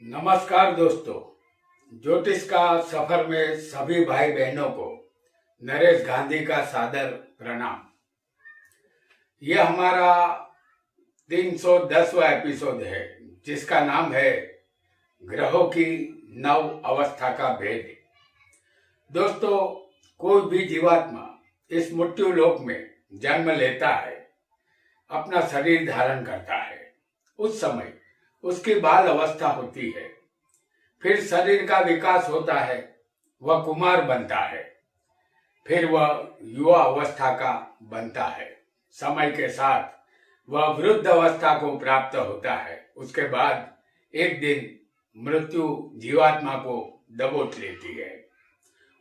नमस्कार दोस्तों, ज्योतिष का सफर में सभी भाई बहनों को नरेश गांधी का सादर प्रणाम। यह हमारा 310वां एपिसोड है जिसका नाम है ग्रहों की नव अवस्था का भेद। दोस्तों, कोई भी जीवात्मा इस मृत्यु लोक में जन्म लेता है, अपना शरीर धारण करता है। उस समय उसकी बाल अवस्था होती है, फिर शरीर का विकास होता है, वह कुमार बनता है, फिर वह युवा अवस्था का बनता है। समय के साथ वह वृद्ध अवस्था को प्राप्त होता है। उसके बाद एक दिन मृत्यु जीवात्मा को दबोच लेती है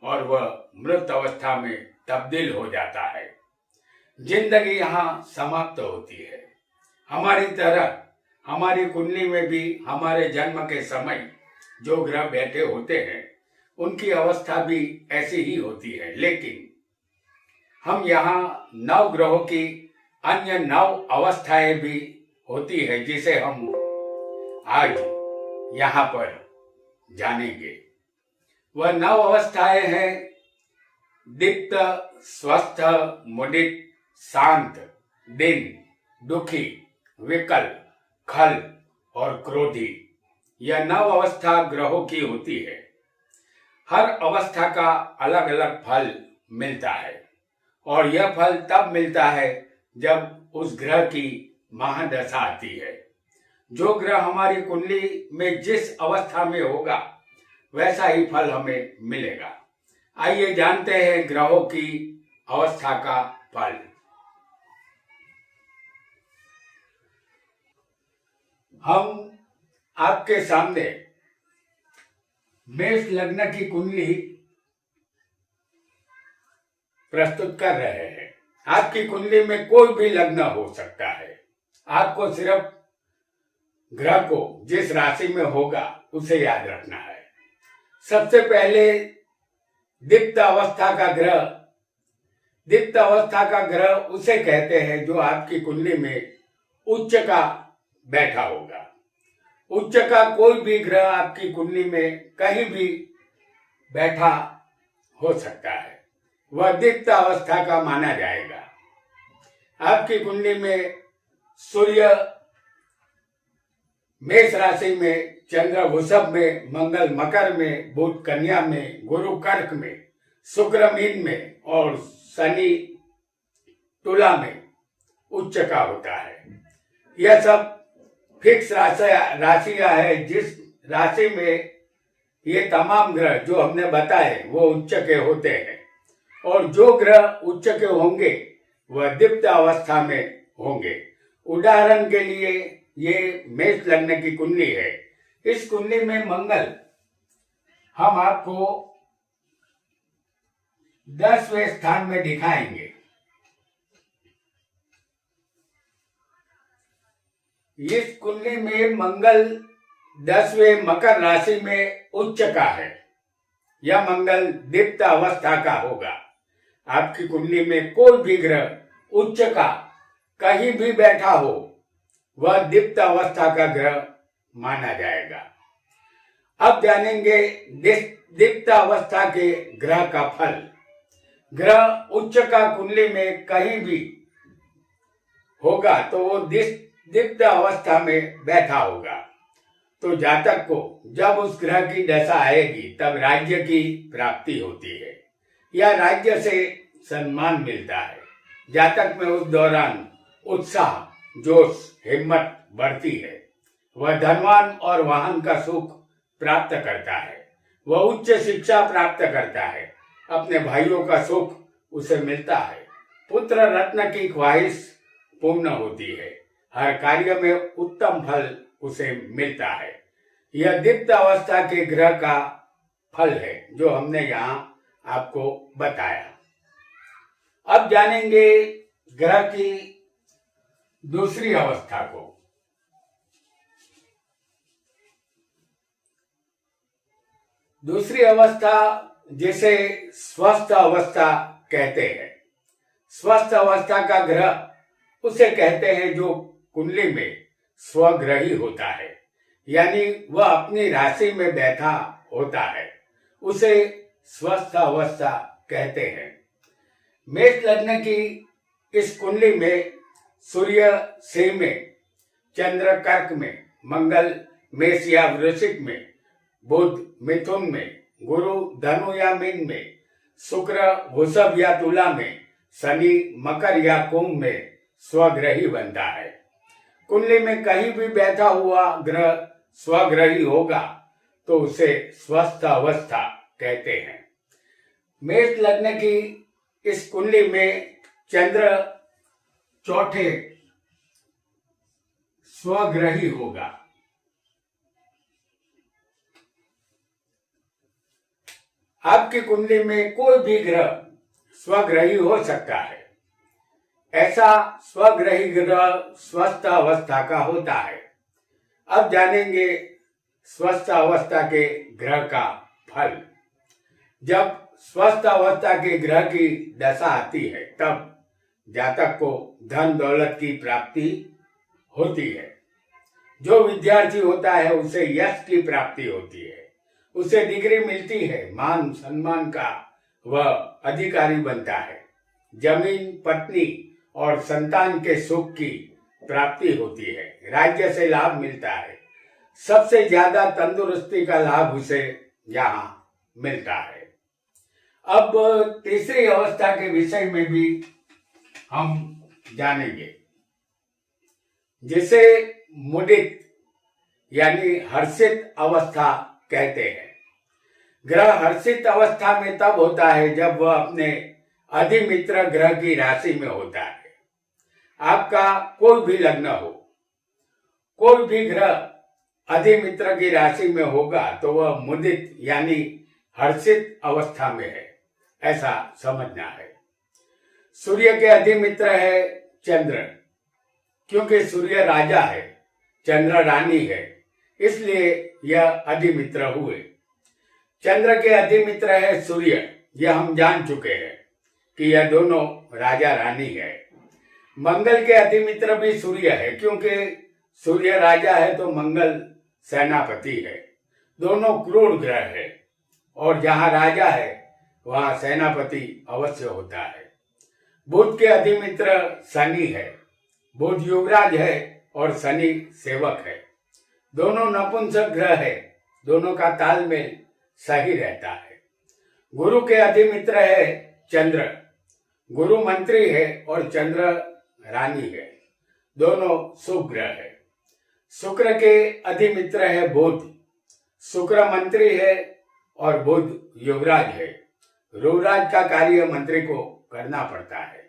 और वह मृत अवस्था में तब्दील हो जाता है। जिंदगी यहाँ समाप्त होती है। हमारी तरह हमारी कुंडली में भी हमारे जन्म के समय जो ग्रह बैठे होते हैं उनकी अवस्था भी ऐसी ही होती है, लेकिन हम यहाँ 9 ग्रहों की अन्य 9 अवस्थाएं भी होती है जिसे हम आज यहाँ पर जानेंगे। वह 9 अवस्थाएं हैं दीप्त, स्वस्थ, मुदित, शांत, दिन, दुखी, विकल, खल और क्रोधी। यह 9 अवस्था ग्रहों की होती है। हर अवस्था का अलग अलग फल मिलता है और यह फल तब मिलता है जब उस ग्रह की महादशा आती है। जो ग्रह हमारी कुंडली में जिस अवस्था में होगा वैसा ही फल हमें मिलेगा। आइए जानते हैं ग्रहों की अवस्था का फल। हम आपके सामने मेष लग्न की कुंडली प्रस्तुत कर रहे हैं। आपकी कुंडली में कोई भी लग्न हो सकता है। आपको सिर्फ ग्रह को जिस राशि में होगा उसे याद रखना है। सबसे पहले दीप्त अवस्था का ग्रह उसे कहते हैं जो आपकी कुंडली में उच्च का बैठा होगा। उच्च का कोई भी ग्रह आपकी कुंडली में कहीं भी बैठा हो सकता है, वह दीप्त अवस्था का माना जाएगा। आपकी कुंडली में सूर्य मेष राशि में, चंद्र वृषभ में, मंगल मकर में, बुध कन्या में, गुरु कर्क में, शुक्र मीन में और शनि तुला में उच्च का होता है। यह सब फिक्स राशियां है। जिस राशि में ये तमाम ग्रह जो हमने बताए वो उच्च के होते हैं और जो ग्रह उच्च के होंगे वह दीप्त अवस्था में होंगे। उदाहरण के लिए ये मेष लग्न की कुंडली है। इस कुंडली में मंगल हम आपको 10वें स्थान में दिखाएंगे। इस कुंडली में मंगल 10वें मकर राशि में उच्च का है। यह मंगल दीप्त अवस्था का होगा। आपकी कुंडली में कोई भी ग्रह उच्च का कहीं भी बैठा हो वह दीप्त अवस्था का ग्रह माना जाएगा। अब जानेंगे दीप्त अवस्था के ग्रह का फल। ग्रह उच्च का कुंडली में कहीं भी होगा तो वो दीप्त अवस्था में बैठा होगा। तो जातक को जब उस ग्रह की दशा आएगी तब राज्य की प्राप्ति होती है या राज्य से सम्मान मिलता है। जातक में उस दौरान उत्साह, जोश, हिम्मत बढ़ती है। वह धनवान और वाहन का सुख प्राप्त करता है। वह उच्च शिक्षा प्राप्त करता है। अपने भाइयों का सुख उसे मिलता है। पुत्र रत्न की ख्वाहिश पूर्ण होती है। हर कार्य में उत्तम फल उसे मिलता है। यह दीप्त अवस्था के ग्रह का फल है जो हमने यहाँ आपको बताया। अब जानेंगे ग्रह की दूसरी अवस्था को। दूसरी अवस्था जिसे स्वस्थ अवस्था कहते हैं। स्वस्थ अवस्था का ग्रह उसे कहते हैं जो कुंडली में स्वग्रही होता है। यानी वह अपनी राशि में बैठा होता है, उसे स्वस्थ अवस्था कहते हैं। मेष लग्न की इस कुंडली में सूर्य सिंह में, चंद्र कर्क में, मंगल मेष या वृश्चिक में, बुध मिथुन में, गुरु धनु या मीन में, शुक्र वृषभ या तुला में, शनि मकर या कुंभ में स्वग्रही बनता है। कुंडली में कहीं भी बैठा हुआ ग्रह स्वग्रही होगा तो उसे स्वस्थ अवस्था कहते हैं। मेष लग्न की इस कुंडली में चंद्र चौथे स्वग्रही होगा। आपकी कुंडली में कोई भी ग्रह स्वग्रही हो सकता है। ऐसा स्वग्रही ग्रह स्वस्थ अवस्था का होता है। अब जानेंगे स्वस्थ अवस्था के ग्रह का फल। जब स्वस्थ अवस्था के ग्रह की दशा आती है तब जातक को धन दौलत की प्राप्ति होती है। जो विद्यार्थी होता है उसे यश की प्राप्ति होती है, उसे डिग्री मिलती है, मान सम्मान का वह अधिकारी बनता है। जमीन, पत्नी और संतान के सुख की प्राप्ति होती है। राज्य से लाभ मिलता है। सबसे ज्यादा तंदुरुस्ती का लाभ उसे यहाँ मिलता है। अब तीसरी अवस्था के विषय में भी हम जानेंगे, जिसे मुदित यानी हर्षित अवस्था कहते हैं। ग्रह हर्षित अवस्था में तब होता है जब वह अपने अधिमित्र ग्रह की राशि में होता है। आपका कोई भी लग्न हो, कोई भी ग्रह अधिमित्र की राशि में होगा तो वह मुदित यानी हर्षित अवस्था में है, ऐसा समझना है। सूर्य के अधिमित्र है चंद्र, क्योंकि सूर्य राजा है, चंद्र रानी है, इसलिए यह अधिमित्र हुए। चंद्र के अधिमित्र है सूर्य, यह हम जान चुके हैं कि यह दोनों राजा रानी है। मंगल के अधिमित्र भी सूर्य है, क्योंकि सूर्य राजा है तो मंगल सेनापति है। दोनों क्रूर ग्रह है और जहां राजा है वहां सेनापति अवश्य होता है। बुध के अधिमित्र शनि है। बुध युवराज है और शनि सेवक है। दोनों नपुंसक ग्रह है, दोनों का तालमेल सही रहता है। गुरु के अधिमित्र है चंद्र। गुरु मंत्री है और चंद्र रानी है। दोनों शुभ ग्रह है। शुक्र के अधिमित्र है बुध। शुक्र मंत्री है और बुध युवराज है। युवराज का कार्य मंत्री को करना पड़ता है।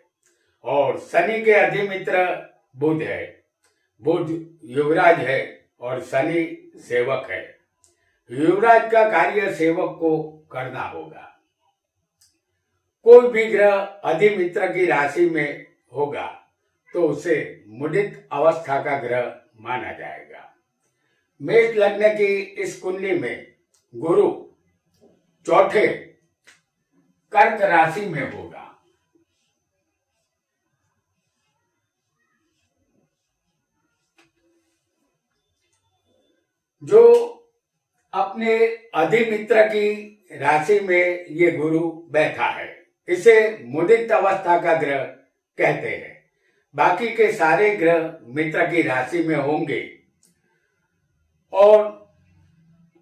और शनि के अधिमित्र बुध है। बुध युवराज है और शनि सेवक है। युवराज का कार्य सेवक को करना होगा। कोई भी ग्रह अधिमित्र की राशि में होगा तो उसे मुदित अवस्था का ग्रह माना जाएगा। मेष लग्न की इस कुंडली में गुरु चौथे कर्क राशि में होगा। जो अपने अधिमित्र की राशि में ये गुरु बैठा है, इसे मुदित अवस्था का ग्रह कहते हैं। बाकी के सारे ग्रह मित्र की राशि में होंगे और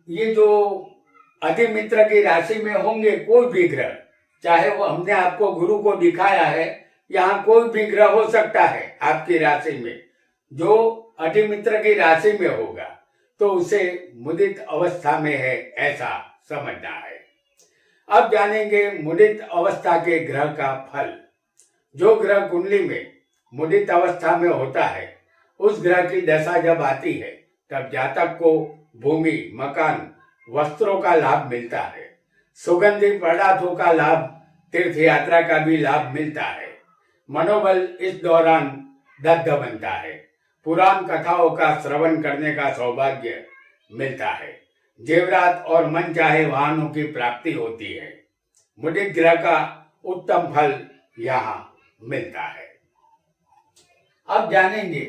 ये जो अधिमित्र की राशि में होंगे कोई भी ग्रह, चाहे वो हमने आपको गुरु को दिखाया है, यहाँ कोई भी ग्रह हो सकता है आपकी राशि में, जो अधिमित्र की राशि में होगा तो उसे मुदित अवस्था में है, ऐसा समझना है। अब जानेंगे मुदित अवस्था के ग्रह का फल। जो ग्रह कुंडली में मुदित अवस्था में होता है, उस ग्रह की दशा जब आती है तब जातक को भूमि, मकान, वस्त्रों का लाभ मिलता है। सुगंधित पदार्थों का लाभ, तीर्थ यात्रा का भी लाभ मिलता है। मनोबल इस दौरान दग्ध बनता है। पुराण कथाओं का श्रवण करने का सौभाग्य मिलता है। जेवरात और मनचाहे वाहनों की प्राप्ति होती है। मुदित ग्रह का उत्तम फल यहाँ मिलता है। अब जानेंगे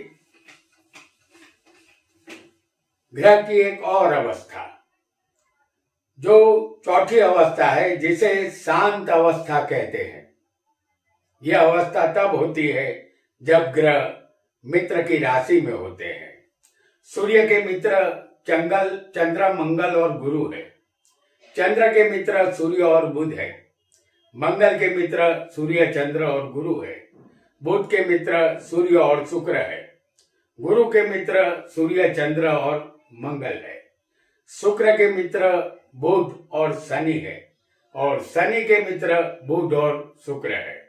ग्रह की एक और अवस्था, जो चौथी अवस्था है, जिसे शांत अवस्था कहते हैं। यह अवस्था तब होती है जब ग्रह मित्र की राशि में होते हैं। सूर्य के मित्र चंद्र, मंगल और गुरु है। चंद्र के मित्र सूर्य और बुध है। मंगल के मित्र सूर्य, चंद्र और गुरु है। बुध के मित्र सूर्य और शुक्र है। गुरु के मित्र सूर्य, चंद्र और मंगल है। शुक्र के मित्र बुध और शनि है, और शनि के मित्र बुध और शुक्र है।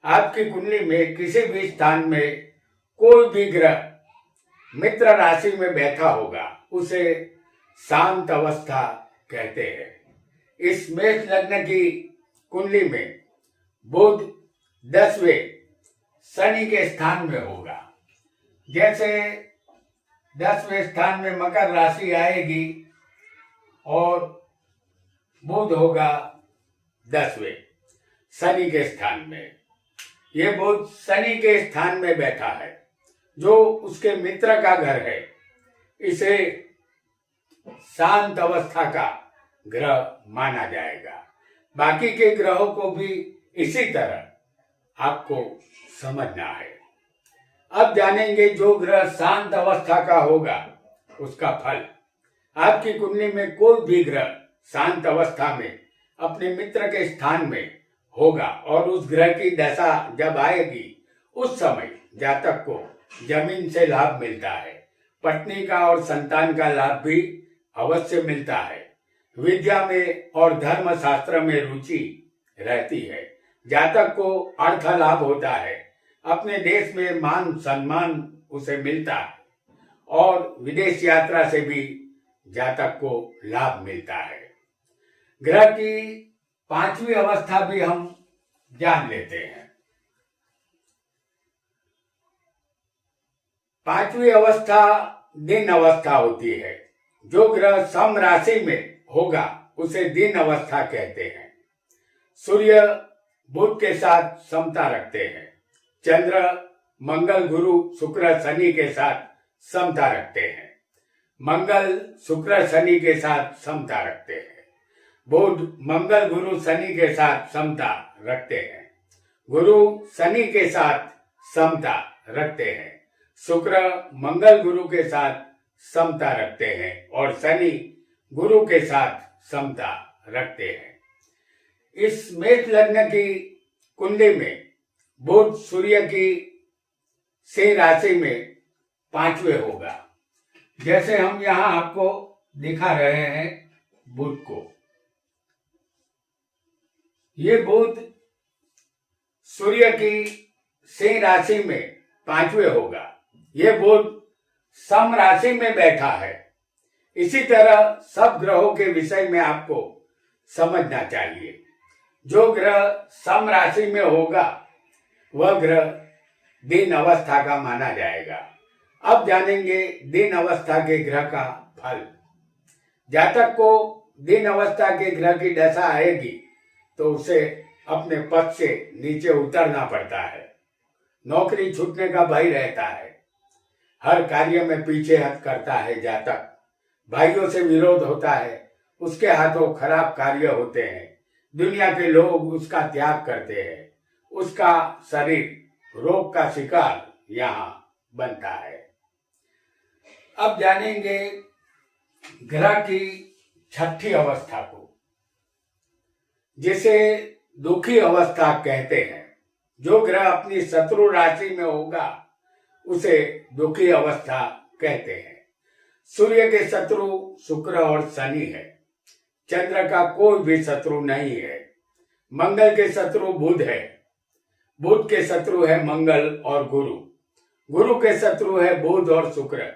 आपकी कुंडली में किसी भी स्थान में कोई भी ग्रह मित्र राशि में बैठा होगा, उसे शांत अवस्था कहते हैं। इस मेष लग्न की कुंडली में बुध 10वें शनि के स्थान में होगा। जैसे 10वें स्थान में मकर राशि आएगी और बुध होगा 10वें शनि के स्थान में। ये बुध शनि के स्थान में बैठा है, जो उसके मित्र का घर है। इसे शांत अवस्था का ग्रह माना जाएगा। बाकी के ग्रहों को भी इसी तरह आपको समझना है। अब जानेंगे जो ग्रह शांत अवस्था का होगा उसका फल। आपकी कुंडली में कोई भी ग्रह शांत अवस्था में अपने मित्र के स्थान में होगा और उस ग्रह की दशा जब आएगी, उस समय जातक को जमीन से लाभ मिलता है, पत्नी का और संतान का लाभ भी अवश्य मिलता है। विद्या में और धर्म शास्त्र में रुचि रहती है। जातक को अर्थ लाभ होता है। अपने देश में मान सम्मान उसे मिलता है और विदेश यात्रा से भी जातक को लाभ मिलता है। ग्रह की 5वीं अवस्था भी हम जान लेते हैं। 5वीं अवस्था दिन अवस्था होती है। जो ग्रह सम राशि में होगा उसे दिन अवस्था कहते हैं। सूर्य बुध के साथ समता रखते हैं। चंद्र मंगल गुरु शुक्र शनि के साथ समता रखते हैं। मंगल शुक्र शनि के साथ समता रखते हैं। बुध मंगल गुरु शनि के साथ समता रखते हैं। गुरु शनि के साथ समता रखते हैं। शुक्र मंगल गुरु के साथ समता रखते हैं और शनि गुरु के साथ समता रखते हैं। इस मेष लग्न की कुंडली में बुध सूर्य की सिंह राशि में 5वें होगा। जैसे हम यहाँ आपको दिखा रहे हैं बुध को। ये बुध सूर्य की सिंह राशि में 5वें होगा। ये बुध सम राशि में बैठा है। इसी तरह सब ग्रहों के विषय में आपको समझना चाहिए। जो ग्रह सम राशि में होगा वह ग्रह दिन अवस्था का माना जाएगा। अब जानेंगे दिन अवस्था के ग्रह का फल। जातक को दिन अवस्था के ग्रह की दशा आएगी तो उसे अपने पद से नीचे उतरना पड़ता है। नौकरी छूटने का भय रहता है। हर कार्य में पीछे हट करता है जातक। भाइयों से विरोध होता है। उसके हाथों खराब कार्य होते हैं। दुनिया के लोग उसका त्याग करते हैं। उसका शरीर रोग का शिकार यहाँ बनता है। अब जानेंगे ग्रह की 6ठी अवस्था को, जिसे दुखी अवस्था कहते हैं। जो ग्रह अपनी शत्रु राशि में होगा उसे दुखी अवस्था कहते हैं। सूर्य के शत्रु शुक्र और शनि है। चंद्र का कोई भी शत्रु नहीं है। मंगल के शत्रु बुध है। बुध के शत्रु है मंगल और गुरु। गुरु के शत्रु है बुध और शुक्र।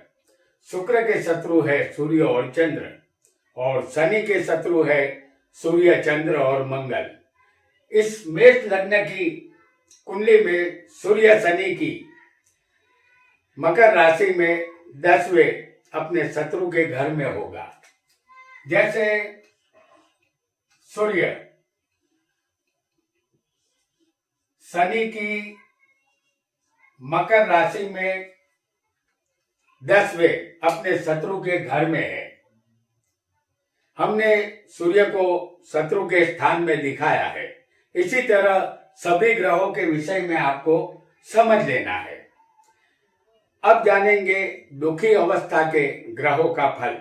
शुक्र के शत्रु है सूर्य और चंद्र। और शनि के शत्रु है सूर्य, चंद्र और मंगल। इस मेष लग्न की कुंडली में सूर्य शनि की मकर राशि में 10वें अपने शत्रु के घर में होगा। जैसे सूर्य शनि की मकर राशि में 10वें अपने शत्रु के घर में है। हमने सूर्य को शत्रु के स्थान में दिखाया है। इसी तरह सभी ग्रहों के विषय में आपको समझ लेना है। अब जानेंगे दुखी अवस्था के ग्रहों का फल।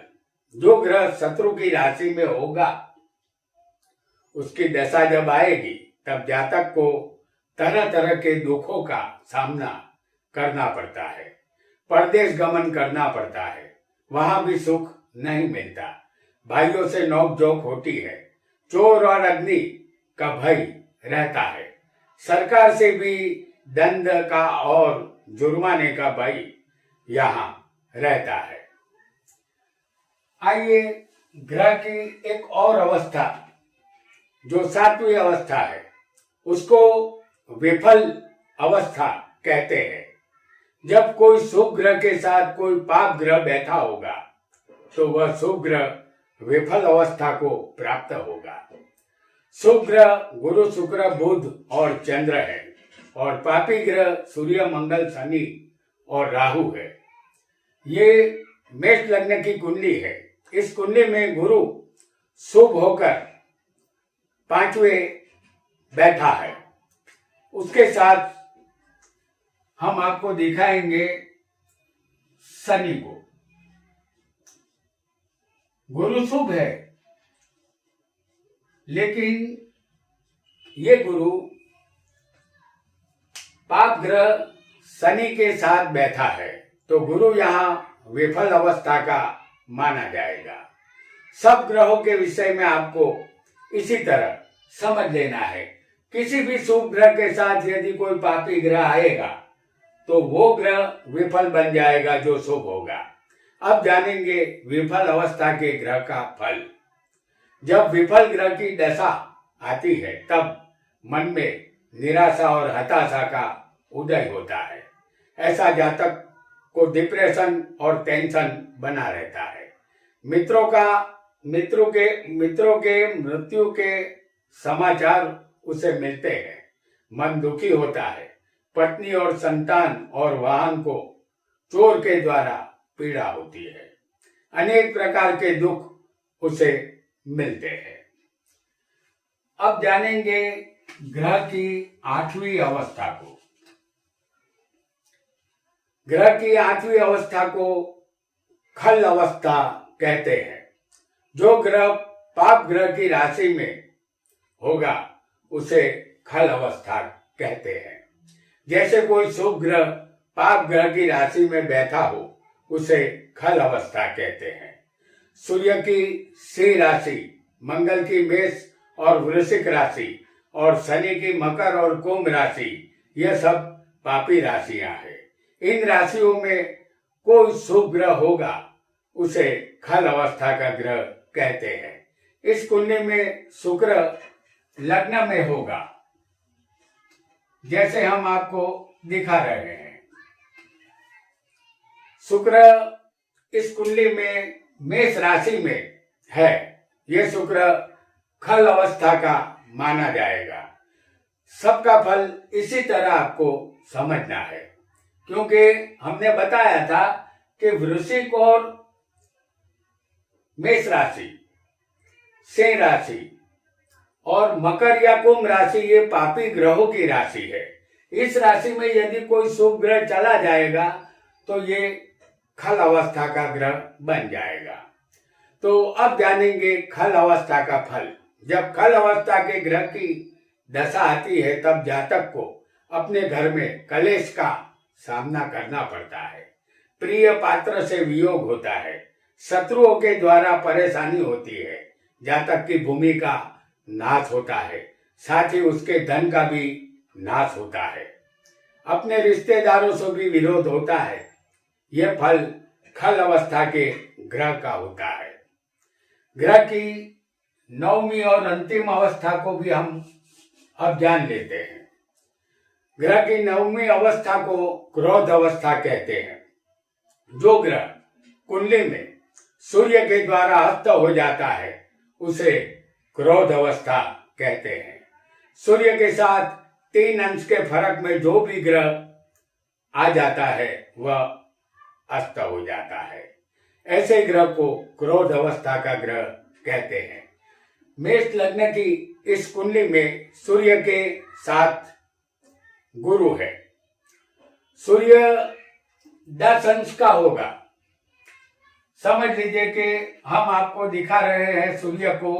जो ग्रह शत्रु की राशि में होगा, उसकी दशा जब आएगी तब जातक को तरह तरह के दुखों का सामना करना पड़ता है। परदेश गमन करना पड़ता है, वहां भी सुख नहीं मिलता। भाइयों से नोकझोंक होती है, चोर और अग्नि का भय रहता है। सरकार से भी दंड का और जुर्माने का भय यहाँ रहता है। आइए ग्रह की एक और अवस्था, जो 7वीं अवस्था है, उसको विफल अवस्था कहते हैं। जब कोई शुभ ग्रह के साथ कोई पाप ग्रह बैठा होगा तो वह शुभ ग्रह विफल अवस्था को प्राप्त होगा। शुभ ग्रह गुरु, शुक्र, बुध और चंद्र है और पापी ग्रह सूर्य, मंगल, शनि और राहु है। ये मेष लग्न की कुंडली है। इस कुंडली में गुरु शुभ होकर 5वें बैठा है। उसके साथ हम आपको दिखाएंगे शनि को। गुरु शुभ है, लेकिन ये गुरु पाप ग्रह शनि के साथ बैठा है, तो गुरु यहाँ विफल अवस्था का माना जाएगा। सब ग्रहों के विषय में आपको इसी तरह समझ लेना है। किसी भी शुभ ग्रह के साथ यदि कोई पापी ग्रह आएगा तो वो ग्रह विफल बन जाएगा जो शुभ होगा। अब जानेंगे विफल अवस्था के ग्रह का फल। जब विफल ग्रह की दशा आती है तब मन में निराशा और हताशा का उदय होता है। ऐसा जातक को डिप्रेशन और टेंशन बना रहता है। मित्रों के मृत्यु के समाचार उसे मिलते हैं। मन दुखी होता है। पत्नी और संतान और वाहन को चोर के द्वारा पीड़ा होती है। अनेक प्रकार के दुख उसे मिलते हैं। अब जानेंगे ग्रह की 8वीं अवस्था को। ग्रह की 8वीं अवस्था को खल अवस्था कहते हैं। जो ग्रह पाप ग्रह की राशि में होगा उसे खल अवस्था कहते हैं। जैसे कोई शुभ ग्रह पाप ग्रह की राशि में बैठा हो उसे खल अवस्था कहते हैं। सूर्य की सिंह राशि, मंगल की मेष और वृश्चिक राशि और शनि की मकर और कुंभ राशि, यह सब पापी राशियां हैं। इन राशियों में कोई शुभ ग्रह होगा उसे खल अवस्था का ग्रह कहते हैं। इस कुंडली में शुक्र लग्न में होगा, जैसे हम आपको दिखा रहे हैं। शुक्र इस कुंडली में मेष राशि में है। यह शुक्र खल अवस्था का माना जाएगा। सबका फल इसी तरह आपको समझना है, क्योंकि हमने बताया था कि वृश्चिक और मेष राशि, सिंह राशि और मकर या कुंभ राशि ये पापी ग्रहों की राशि है। इस राशि में यदि कोई शुभ ग्रह चला जाएगा तो ये खल अवस्था का ग्रह बन जाएगा। तो अब जानेंगे खल अवस्था का फल। जब खल अवस्था के ग्रह की दशा आती है तब जातक को अपने घर में कलेश का सामना करना पड़ता है। प्रिय पात्र से वियोग होता है। शत्रुओं के द्वारा परेशानी होती है। जातक की भूमि का नाश होता है, साथ ही उसके धन का भी नाश होता है। अपने रिश्तेदारों से भी विरोध होता है। यह फल खल अवस्था के ग्रह का होता है। ग्रह की 9वीं और अंतिम अवस्था को भी हम अब जान लेते हैं। ग्रह की 9वीं अवस्था को क्रोध अवस्था कहते हैं। जो ग्रह कुंडली में सूर्य के द्वारा हस्त हो जाता है उसे क्रोध अवस्था कहते हैं। सूर्य के साथ 3 अंश के फर्क में जो भी ग्रह आ जाता है वह अस्त हो जाता है। ऐसे ग्रह को क्रोध अवस्था का ग्रह कहते हैं। मेष लग्न की इस कुंडली में सूर्य के साथ गुरु है। सूर्य 10 अंश का होगा। समझ लीजिए कि हम आपको दिखा रहे हैं सूर्य को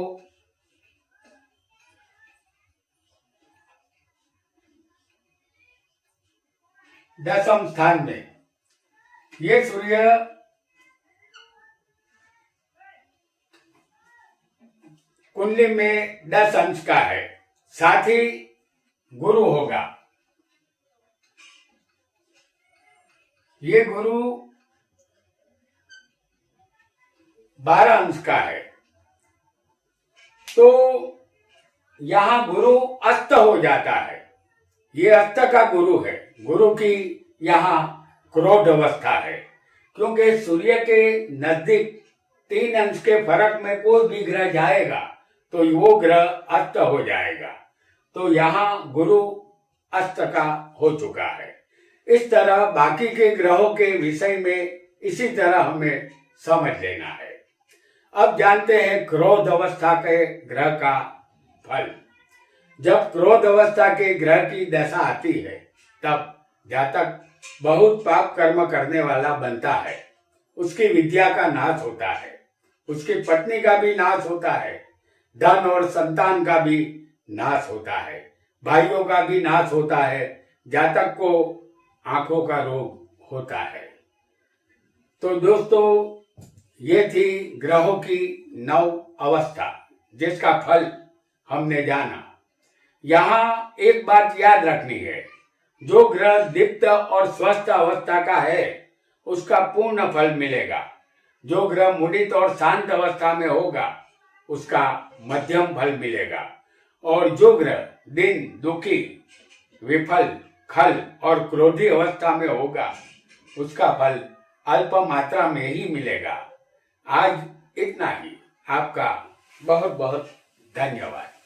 दसम स्थान में। ये सूर्य कुंडली में 10 अंश का है, साथ ही गुरु होगा। ये गुरु 12 अंश का है। तो यहां गुरु अस्त हो जाता है। ये अस्त का गुरु है। गुरु की यहाँ क्रोध अवस्था है, क्योंकि सूर्य के नजदीक 3 अंश के फर्क में कोई भी ग्रह जाएगा तो वो ग्रह अस्त हो जाएगा। तो यहाँ गुरु अस्त का हो चुका है। इस तरह बाकी के ग्रहों के विषय में इसी तरह हमें समझ लेना है। अब जानते हैं क्रोध अवस्था के ग्रह का फल। जब क्रोध अवस्था के ग्रह की दशा आती है तब जातक बहुत पाप कर्म करने वाला बनता है। उसकी विद्या का नाश होता है, उसकी पत्नी का भी नाश होता है, धन और संतान का भी नाश होता है, भाइयों का भी नाश होता है। जातक को आंखों का रोग होता है। तो दोस्तों, ये थी ग्रहों की 9 अवस्था, जिसका फल हमने जाना। यहाँ एक बात याद रखनी है, जो ग्रह दीप्त और स्वस्थ अवस्था का है उसका पूर्ण फल मिलेगा। जो ग्रह मुडित और शांत अवस्था में होगा उसका मध्यम फल मिलेगा। और जो ग्रह दिन दुखी, विफल, खल और क्रोधी अवस्था में होगा उसका फल अल्प मात्रा में ही मिलेगा। आज इतना ही। आपका बहुत बहुत धन्यवाद।